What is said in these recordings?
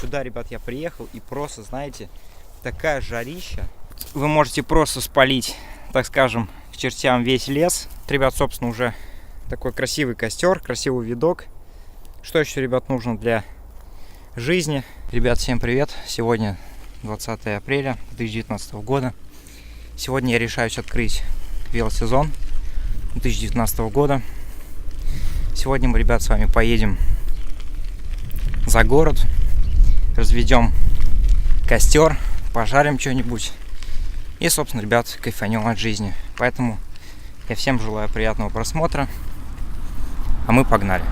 Сюда, ребят, я приехал, и просто, знаете, такая жарища. Вы можете просто спалить, так скажем, к чертям весь лес. Ребят, собственно, уже такой красивый костер, красивый видок. Что еще, ребят, нужно для жизни? Ребят, всем привет! Сегодня 20 апреля 2019 года. Сегодня я решаюсь открыть велосезон 2019 года. Сегодня мы, ребят, с вами поедем за город, разведем костер, пожарим что-нибудь и, собственно, ребят, кайфанем от жизни. Поэтому я всем желаю приятного просмотра, а мы погнали.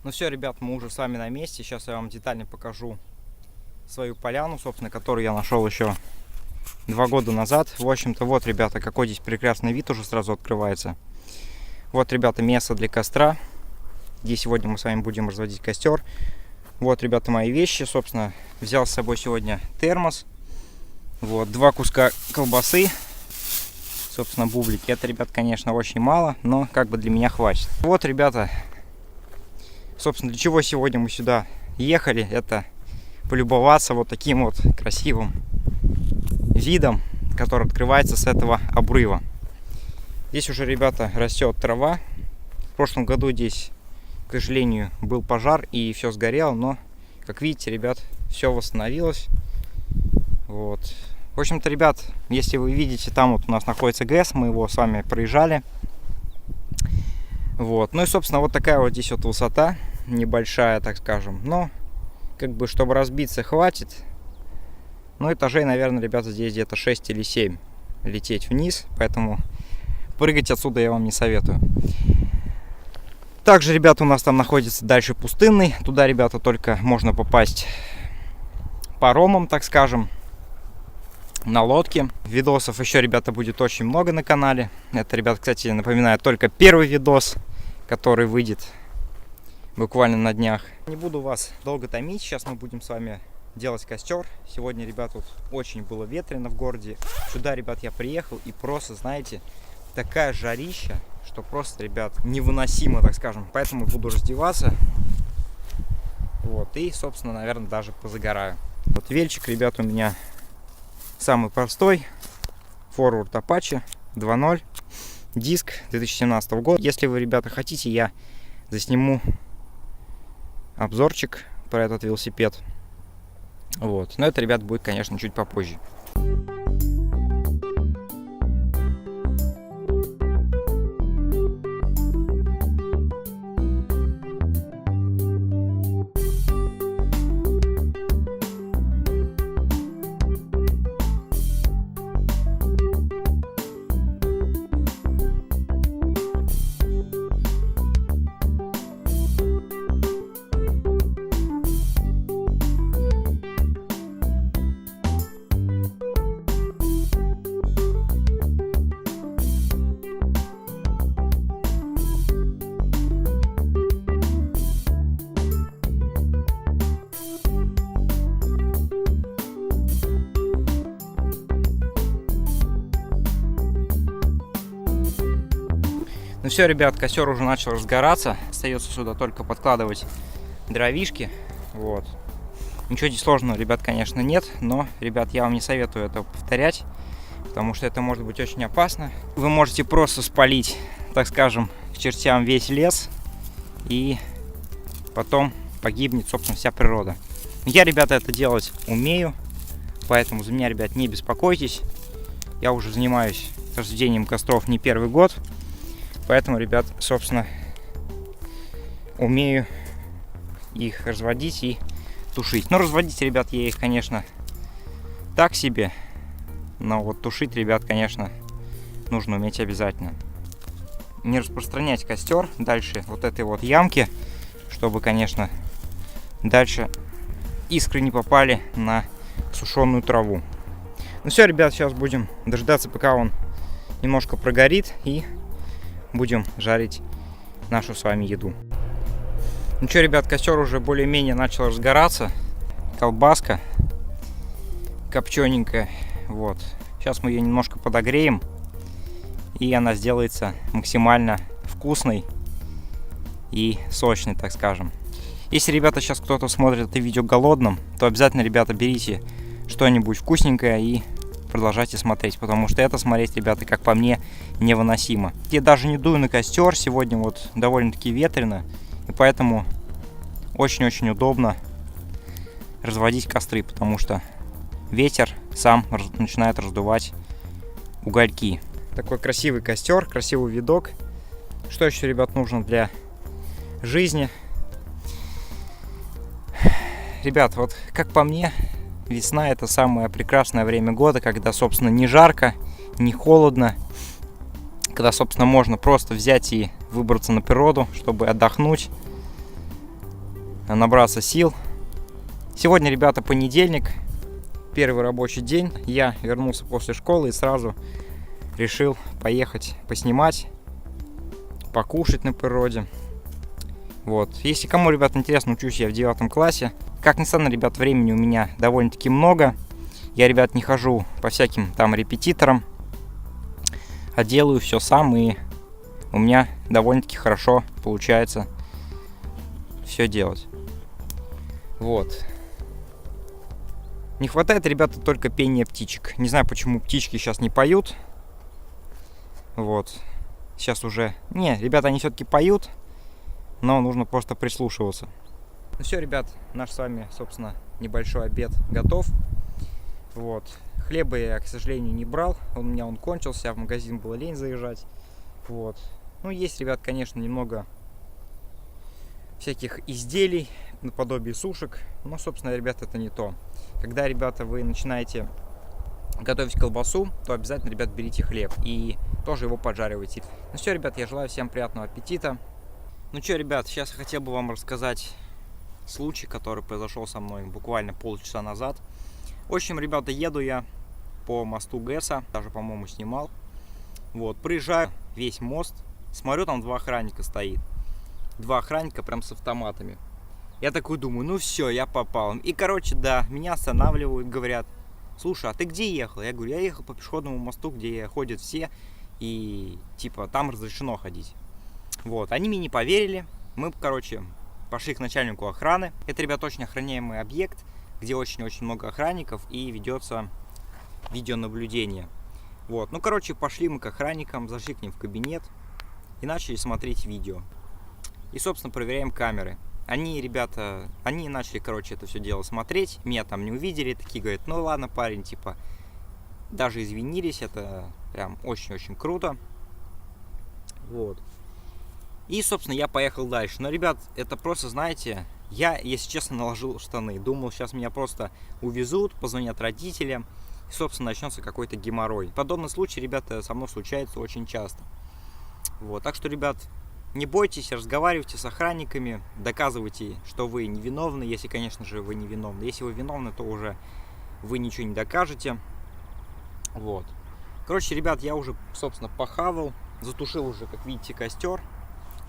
Ну все, ребят, мы уже с вами на месте. Сейчас я вам детально покажу свою поляну, собственно, которую я нашел еще 2 года назад. В общем-то, вот, ребята, какой здесь прекрасный вид уже сразу открывается. Вот, ребята, место для костра, где сегодня мы с вами будем разводить костер. Вот, ребята, мои вещи. Собственно, взял с собой сегодня термос. Вот, 2 куска колбасы. Собственно, бублики. Это, ребят, конечно, очень мало, но как бы для меня хватит. Вот, ребята, собственно, для чего сегодня мы сюда ехали. Это полюбоваться вот таким вот красивым видом, который открывается с этого обрыва. Здесь уже, ребята, растет трава. В прошлом году здесь, к сожалению, был пожар и все сгорело, но, как видите, ребят, все восстановилось. Вот. В общем-то, ребят, если вы видите, там вот у нас находится ГЭС, мы его с вами проезжали. Вот. Ну и, собственно, вот такая вот здесь вот высота, небольшая, так скажем. Но, как бы, чтобы разбиться, хватит. Ну, этажей, наверное, ребята, здесь где-то 6 или 7 лететь вниз, поэтому прыгать отсюда я вам не советую. Также, ребята, у нас там находится дальше пустынный. Туда, ребята, только можно попасть паромом, так скажем, на лодке. Видосов еще, ребята, будет очень много на канале. Это, ребята, кстати, напоминаю, только первый видос, который выйдет буквально на днях. Не буду вас долго томить. Сейчас мы будем с вами делать костер. Сегодня, ребят, вот очень было ветрено в городе. Сюда, ребят, я приехал и просто, знаете, такая жарища, что просто, ребят, невыносимо, так скажем. Поэтому буду раздеваться. Вот. И, собственно, наверное, даже позагораю. Вот вельчик, ребят, у меня самый простой. Forward Apache 2.0. Диск 2017 года. Если вы, ребята, хотите, я засниму обзорчик про этот велосипед. Вот. Но это, ребят, будет, конечно, чуть попозже. Ну все, ребят, костер уже начал разгораться. Остается сюда только подкладывать дровишки. Вот. Ничего здесь сложного, ребят, конечно, нет. Но, ребят, я вам не советую это повторять, потому что это может быть очень опасно. Вы можете просто спалить, так скажем, к чертям весь лес. И потом погибнет, собственно, вся природа. Я, ребята, это делать умею. Поэтому за меня, ребят, не беспокойтесь. Я уже занимаюсь разведением костров не первый год. Поэтому, ребят, собственно, умею их разводить и тушить. Но разводить, ребят, я их, конечно, так себе. Но вот тушить, ребят, конечно, нужно уметь обязательно. Не распространять костер дальше вот этой вот ямки, чтобы, конечно, дальше искры не попали на сушеную траву. Ну все, ребят, сейчас будем дождаться, пока он немножко прогорит, и будем жарить нашу с вами еду. Ну что, ребят, костер уже более-менее начал разгораться. Колбаска копчененькая. Вот. Сейчас мы ее немножко подогреем, и она сделается максимально вкусной и сочной, так скажем. Если, ребята, сейчас кто-то смотрит это видео голодным, то обязательно, ребята, берите что-нибудь вкусненькое и продолжайте смотреть, потому что это смотреть, ребята, как по мне, невыносимо. Я даже не дую на костер, сегодня вот довольно-таки ветрено, и поэтому очень-очень удобно разводить костры, потому что ветер сам начинает раздувать угольки. Такой красивый костер, красивый видок. Что еще, ребят, нужно для жизни? Ребят, вот как по мне, весна — это самое прекрасное время года, когда, собственно, не жарко, не холодно, когда, собственно, можно просто взять и выбраться на природу, чтобы отдохнуть, набраться сил. Сегодня, ребята, понедельник, первый рабочий день. Я вернулся после школы и сразу решил поехать поснимать, покушать на природе. Вот. Если кому, ребят, интересно, учусь я в 9 классе. Как ни странно, ребят, времени у меня довольно-таки много. Я, ребят, не хожу по всяким там репетиторам, а делаю все сам, и у меня довольно-таки хорошо получается все делать. Вот. Не хватает, ребята, только пения птичек. Не знаю, почему птички сейчас не поют. Вот. Сейчас уже... Не, ребята, они все-таки поют, но нужно просто прислушиваться. Ну все, ребят, наш с вами, собственно, небольшой обед готов. Вот. Хлеба я, к сожалению, не брал. У меня он кончился, а в магазин было лень заезжать. Вот. Ну, есть, ребят, конечно, немного всяких изделий, наподобие сушек. Но, собственно, ребят, это не то. Когда, ребята, вы начинаете готовить колбасу, то обязательно, ребят, берите хлеб и тоже его поджаривайте. Ну все, ребят, я желаю всем приятного аппетита. Ну что, ребят, сейчас я хотел бы вам рассказать случай, который произошел со мной буквально полчаса назад. В общем, ребята, еду я по мосту ГЭСа, даже, по-моему, снимал. Вот, проезжаю весь мост, смотрю, там 2 охранника стоит. 2 охранника прям с автоматами. Я такой думаю, ну все, я попал. И, короче, да, меня останавливают, говорят: слушай, а ты где ехал? Я говорю, я ехал по пешеходному мосту, где ходят все, и, типа, там разрешено ходить. Вот, они мне не поверили. Мы, короче, пошли к начальнику охраны. Это, ребят, очень охраняемый объект, где очень-очень много охранников и ведется видеонаблюдение. Вот, ну, короче, пошли мы к охранникам, зашли к ним в кабинет и начали смотреть видео. И, собственно, проверяем камеры. Они, ребята, они начали, короче, это все дело смотреть. Меня там не увидели, такие говорят: ну ладно, парень, типа, даже извинились, это прям очень-очень круто. Вот. И, собственно, я поехал дальше. Но, ребят, это просто, знаете, я, если честно, наложил штаны. Думал, сейчас меня просто увезут, позвонят родителям, и, собственно, начнется какой-то геморрой. Подобный случай, ребята, со мной случается очень часто. Вот. Так что, ребят, не бойтесь, разговаривайте с охранниками, доказывайте, что вы невиновны, если, конечно же, вы невиновны. Если вы виновны, то уже вы ничего не докажете. Вот. Короче, ребят, я уже, собственно, похавал, затушил уже, как видите, костер.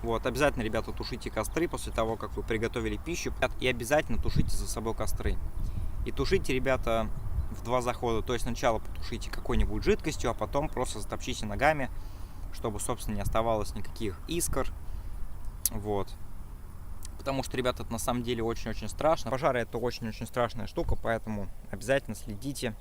Вот, обязательно, ребята, тушите костры после того, как вы приготовили пищу. И обязательно тушите за собой костры. И тушите, ребята, в 2 захода. То есть сначала потушите какой-нибудь жидкостью, а потом просто затопчите ногами, чтобы, собственно, не оставалось никаких искр. Вот. Потому что, ребята, это на самом деле очень-очень страшно. Пожары — это очень-очень страшная штука, поэтому обязательно следите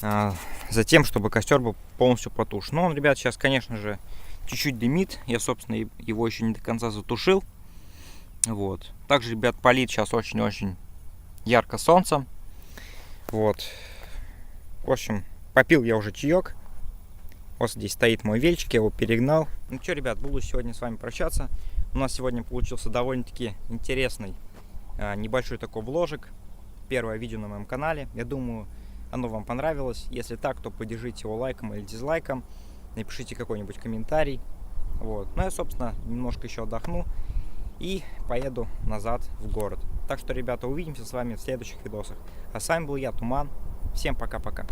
за тем, чтобы костер был полностью потушен. Но он, ребят, сейчас, конечно же, чуть-чуть дымит. Я, собственно, его еще не до конца затушил. Вот. Также, ребят, палит сейчас очень-очень ярко солнце. Вот. В общем, попил я уже чаек. Вот здесь стоит мой вельчик, я его перегнал. Ну что, ребят, буду сегодня с вами прощаться. У нас сегодня получился довольно-таки интересный небольшой такой вложик. Первое видео на моем канале. Я думаю, оно вам понравилось. Если так, то поддержите его лайком или дизлайком. Напишите какой-нибудь комментарий. Вот. Ну, я, собственно, немножко еще отдохну и поеду назад в город. Так что, ребята, увидимся с вами в следующих видосах. А с вами был я, Туман. Всем пока-пока.